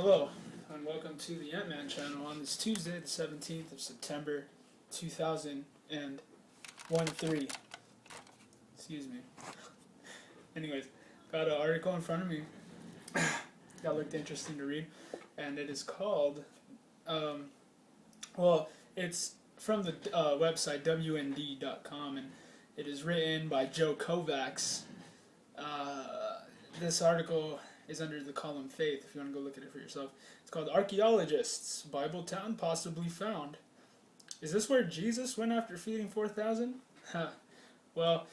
Hello, and welcome to the Ant-Man channel on this Tuesday, the 17th of September, 2013. Excuse me. Anyways, got an article in front of me that looked interesting to read, and it is called, it's from the website WND.com, and it is written by Joe Kovacs. This article is under the column Faith, if you want to go look at it for yourself. It's called Archaeologists, Bible Town Possibly Found. Is this where Jesus went after feeding 4,000? Well,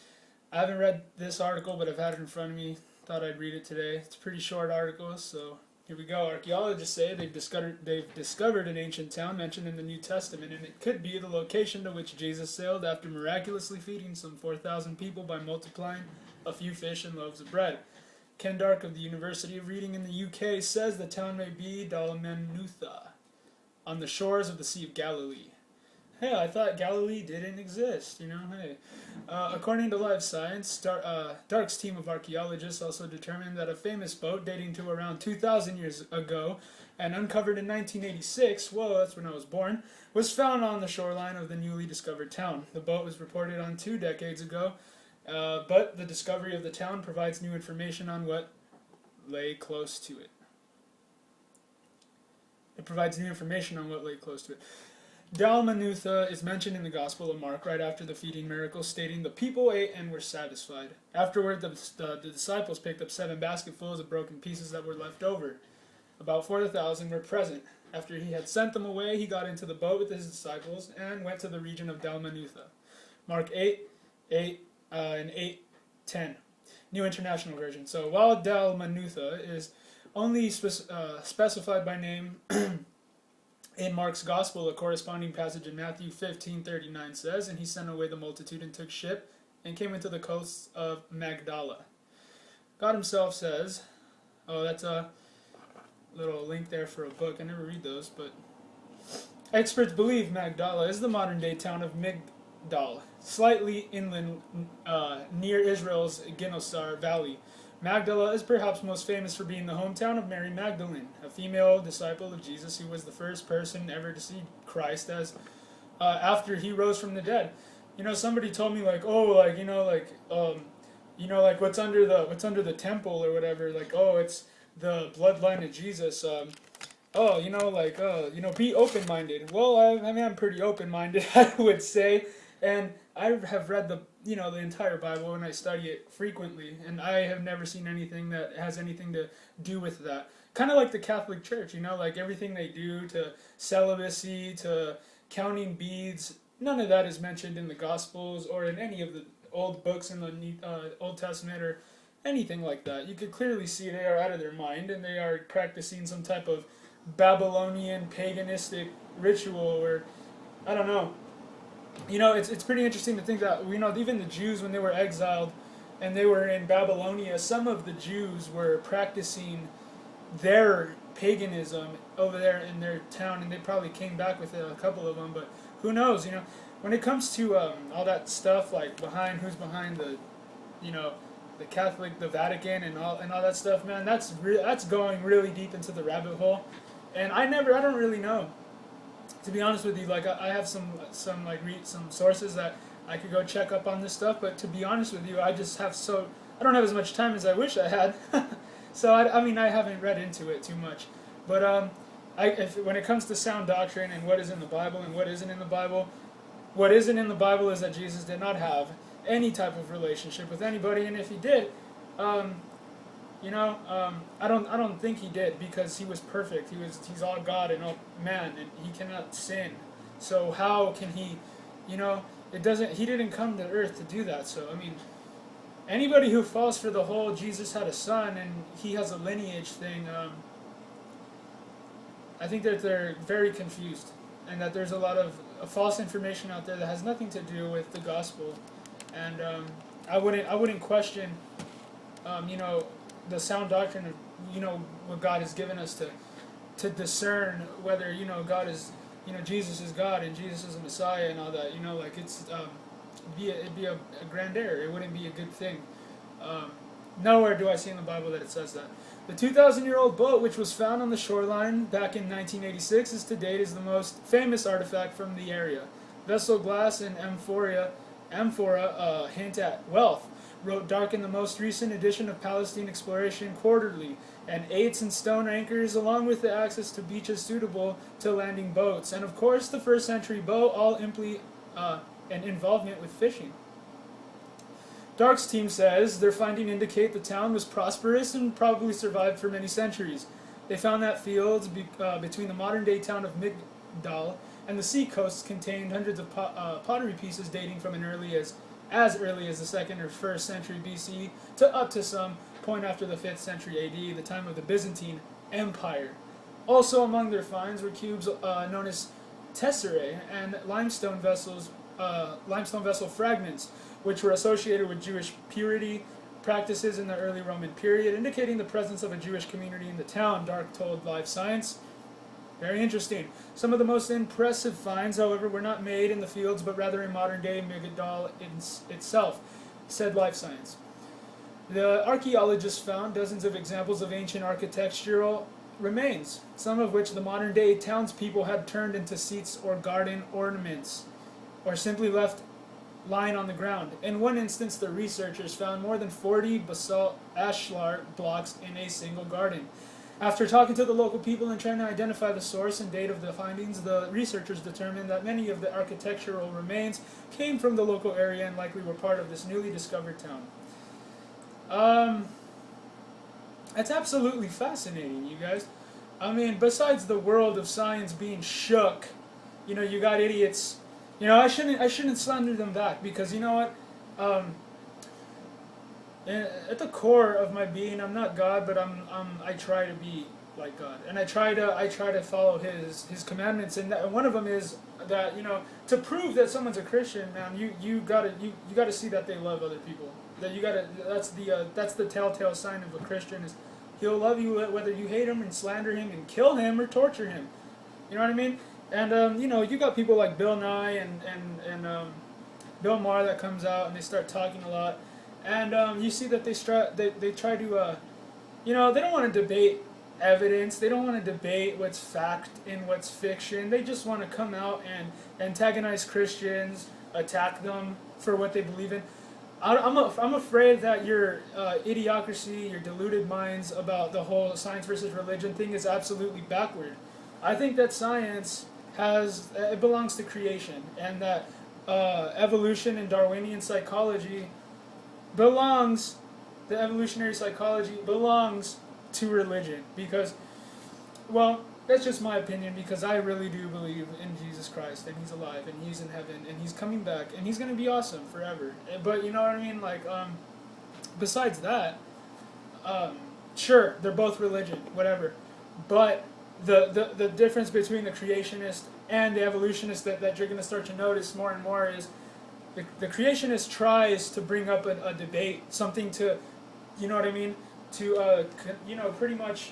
I haven't read this article, but I've had it in front of me. Thought I'd read it today. It's a pretty short article, so here we go. Archaeologists say they've discovered an ancient town mentioned in the New Testament, and it could be the location to which Jesus sailed after miraculously feeding some 4,000 people by multiplying a few fish and loaves of bread. Ken Dark of the University of Reading in the UK says the town may be Dalmanutha, on the shores of the Sea of Galilee. Hey, I thought Galilee didn't exist, hey. According to Live Science, Dark's team of archaeologists also determined that a famous boat dating to around 2,000 years ago and uncovered in 1986, whoa, that's when I was born, was found on the shoreline of the newly discovered town. The boat was reported on 2 decades ago, but the discovery of the town provides new information on what lay close to it. It provides new information on what lay close to it. Dalmanutha is mentioned in the Gospel of Mark right after the feeding miracle, stating, "The people ate and were satisfied. Afterward, the disciples picked up 7 basketfuls of broken pieces that were left over. About 4,000 were present. After he had sent them away, he got into the boat with his disciples and went to the region of Dalmanutha." Mark 8:8 and 8:10. New International Version. So while Dalmanutha is only specified by name in Mark's Gospel, a corresponding passage in Matthew 15:39 says, "And he sent away the multitude and took ship and came into the coasts of Magdala." God himself says, oh, that's a little link there for a book. I never read those, but experts believe Magdala is the modern-day town of Migdal, slightly inland near Israel's Ginosar Valley. Magdala is perhaps most famous for being the hometown of Mary Magdalene, a female disciple of Jesus who was the first person ever to see Christ after he rose from the dead. Somebody told me what's under the temple or whatever, it's the bloodline of Jesus. Be open-minded. Well, I'm pretty open-minded, I would say, and I have read the entire Bible, and I study it frequently, and I have never seen anything that has anything to do with that. Kind of like the Catholic Church, everything they do to celibacy, to counting beads, none of that is mentioned in the Gospels or in any of the old books in the Old Testament or anything like that. You could clearly see they are out of their mind, and they are practicing some type of Babylonian paganistic ritual, or I don't know. It's pretty interesting to think that, even the Jews, when they were exiled and they were in Babylonia, some of the Jews were practicing their paganism over there in their town, and they probably came back with a couple of them, but who knows, when it comes to all that stuff, like who's behind the Catholic, the Vatican, and all that stuff, man, that's going really deep into the rabbit hole, and I don't really know. To be honest with you, I have some sources that I could go check up on this stuff, but to be honest with you, I don't have as much time as I wish I had. So I haven't read into it too much. But when it comes to sound doctrine and what is in the Bible and what isn't in the Bible, what isn't in the Bible is that Jesus did not have any type of relationship with anybody, and if he did, I don't think he did, because he was perfect. He's all God and all man, and he cannot sin. So how can he, he didn't come to earth to do that. So anybody who falls for the whole Jesus had a son and he has a lineage thing, I think that they're very confused, and that there's a lot of false information out there that has nothing to do with the gospel. And I wouldn't question, the sound doctrine of what God has given us to discern whether God is Jesus is God and Jesus is the Messiah and all that. It'd be a grand error. It wouldn't be a good thing. Nowhere do I see in the Bible that it says that. The 2,000-year-old boat, which was found on the shoreline back in 1986, is to date is the most famous artifact from the area. Vessel glass and amphora hint at wealth, wrote Dark in the most recent edition of Palestine Exploration Quarterly, and eights and stone anchors, along with the access to beaches suitable to landing boats, and of course the first century bow, all imply an involvement with fishing. Dark's team says their finding indicate the town was prosperous and probably survived for many centuries. They found that fields between the modern-day town of Migdal and the sea coasts contained hundreds of pottery pieces dating from as early as the 2nd or 1st century BC to up to some point after the 5th century AD, the time of the Byzantine Empire. Also among their finds were cubes known as tesserae and limestone vessel fragments, which were associated with Jewish purity practices in the early Roman period, indicating the presence of a Jewish community in the town, Dark told Live Science. Very interesting. Some of the most impressive finds, however, were not made in the fields, but rather in modern-day Migdal itself, said Live Science. The archaeologists found dozens of examples of ancient architectural remains, some of which the modern-day townspeople had turned into seats or garden ornaments, or simply left lying on the ground. In one instance, the researchers found more than 40 basalt ashlar blocks in a single garden. After talking to the local people and trying to identify the source and date of the findings, the researchers determined that many of the architectural remains came from the local area and likely were part of this newly discovered town. It's absolutely fascinating, you guys. I mean, besides the world of science being shook, you got idiots. I shouldn't slander them back, because you know what? At the core of my being, I'm not God, but I try to be like God, and I try to follow His commandments, and one of them is that to prove that someone's a Christian, man, you gotta see that they love other people. That's the telltale sign of a Christian, is he'll love you whether you hate him and slander him and kill him or torture him. You know what I mean? And you got people like Bill Nye and Bill Maher that comes out and they start talking a lot, and you see that they try to they don't want to debate evidence, they don't want to debate what's fact and what's fiction. They just want to come out and antagonize Christians, attack them for what they believe in. I'm afraid that your idiocracy, your deluded minds about the whole science versus religion thing is absolutely backward. I think that science it belongs to creation, and that evolution and Darwinian psychology the evolutionary psychology belongs to religion, because, well, that's just my opinion, because I really do believe in Jesus Christ, and He's alive, and He's in heaven, and He's coming back, and He's going to be awesome forever. But you know what I mean? Like, besides that, sure, they're both religion, whatever, but the difference between the creationist and the evolutionist that you're going to start to notice more and more is the creationist tries to bring up a debate, something to, you know what I mean, to pretty much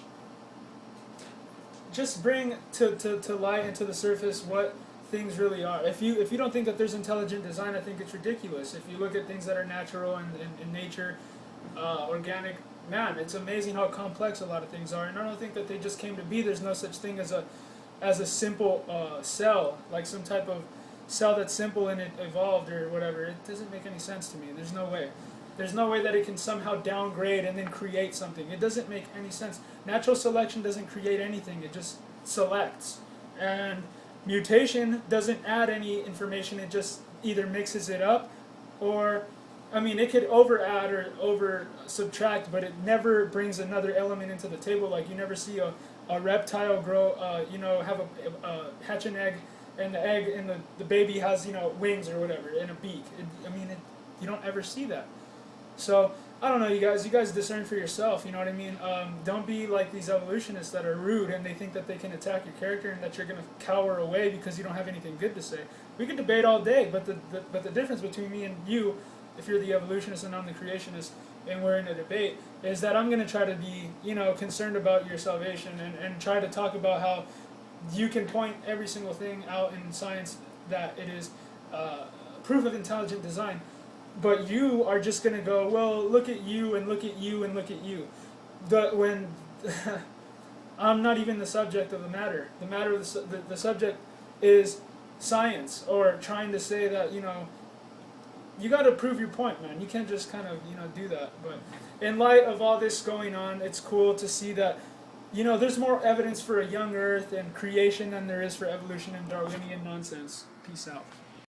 just bring to light and to the surface what things really are. If you don't think that there's intelligent design, I think it's ridiculous. If you look at things that are natural and in nature, organic, man, it's amazing how complex a lot of things are, and I don't think that they just came to be. There's no such thing as a simple cell, like some type of cell that's simple and it evolved or whatever. It doesn't make any sense to me. There's no way. There's no way that it can somehow downgrade and then create something. It doesn't make any sense. Natural selection doesn't create anything. It just selects. And mutation doesn't add any information. It just either mixes it up, or, I mean, it could over-add or over-subtract, but it never brings another element into the table. Like, you never see a reptile grow, have hatch an egg, and the egg and the baby has, wings or whatever, and a beak. You don't ever see that. So, I don't know, you guys discern for yourself, you know what I mean? Don't be like these evolutionists that are rude and they think that they can attack your character and that you're going to cower away because you don't have anything good to say. We can debate all day, but the difference between me and you, if you're the evolutionist and I'm the creationist, and we're in a debate, is that I'm going to try to be, concerned about your salvation and try to talk about how you can point every single thing out in science that it is proof of intelligent design. But you are just going to go, well, look at you and look at you and look at you. When I'm not even the subject of the matter. The subject is science, or trying to say that, you got to prove your point, man. You can't just kind of, do that. But in light of all this going on, it's cool to see that, there's more evidence for a young Earth and creation than there is for evolution and Darwinian nonsense. Peace out.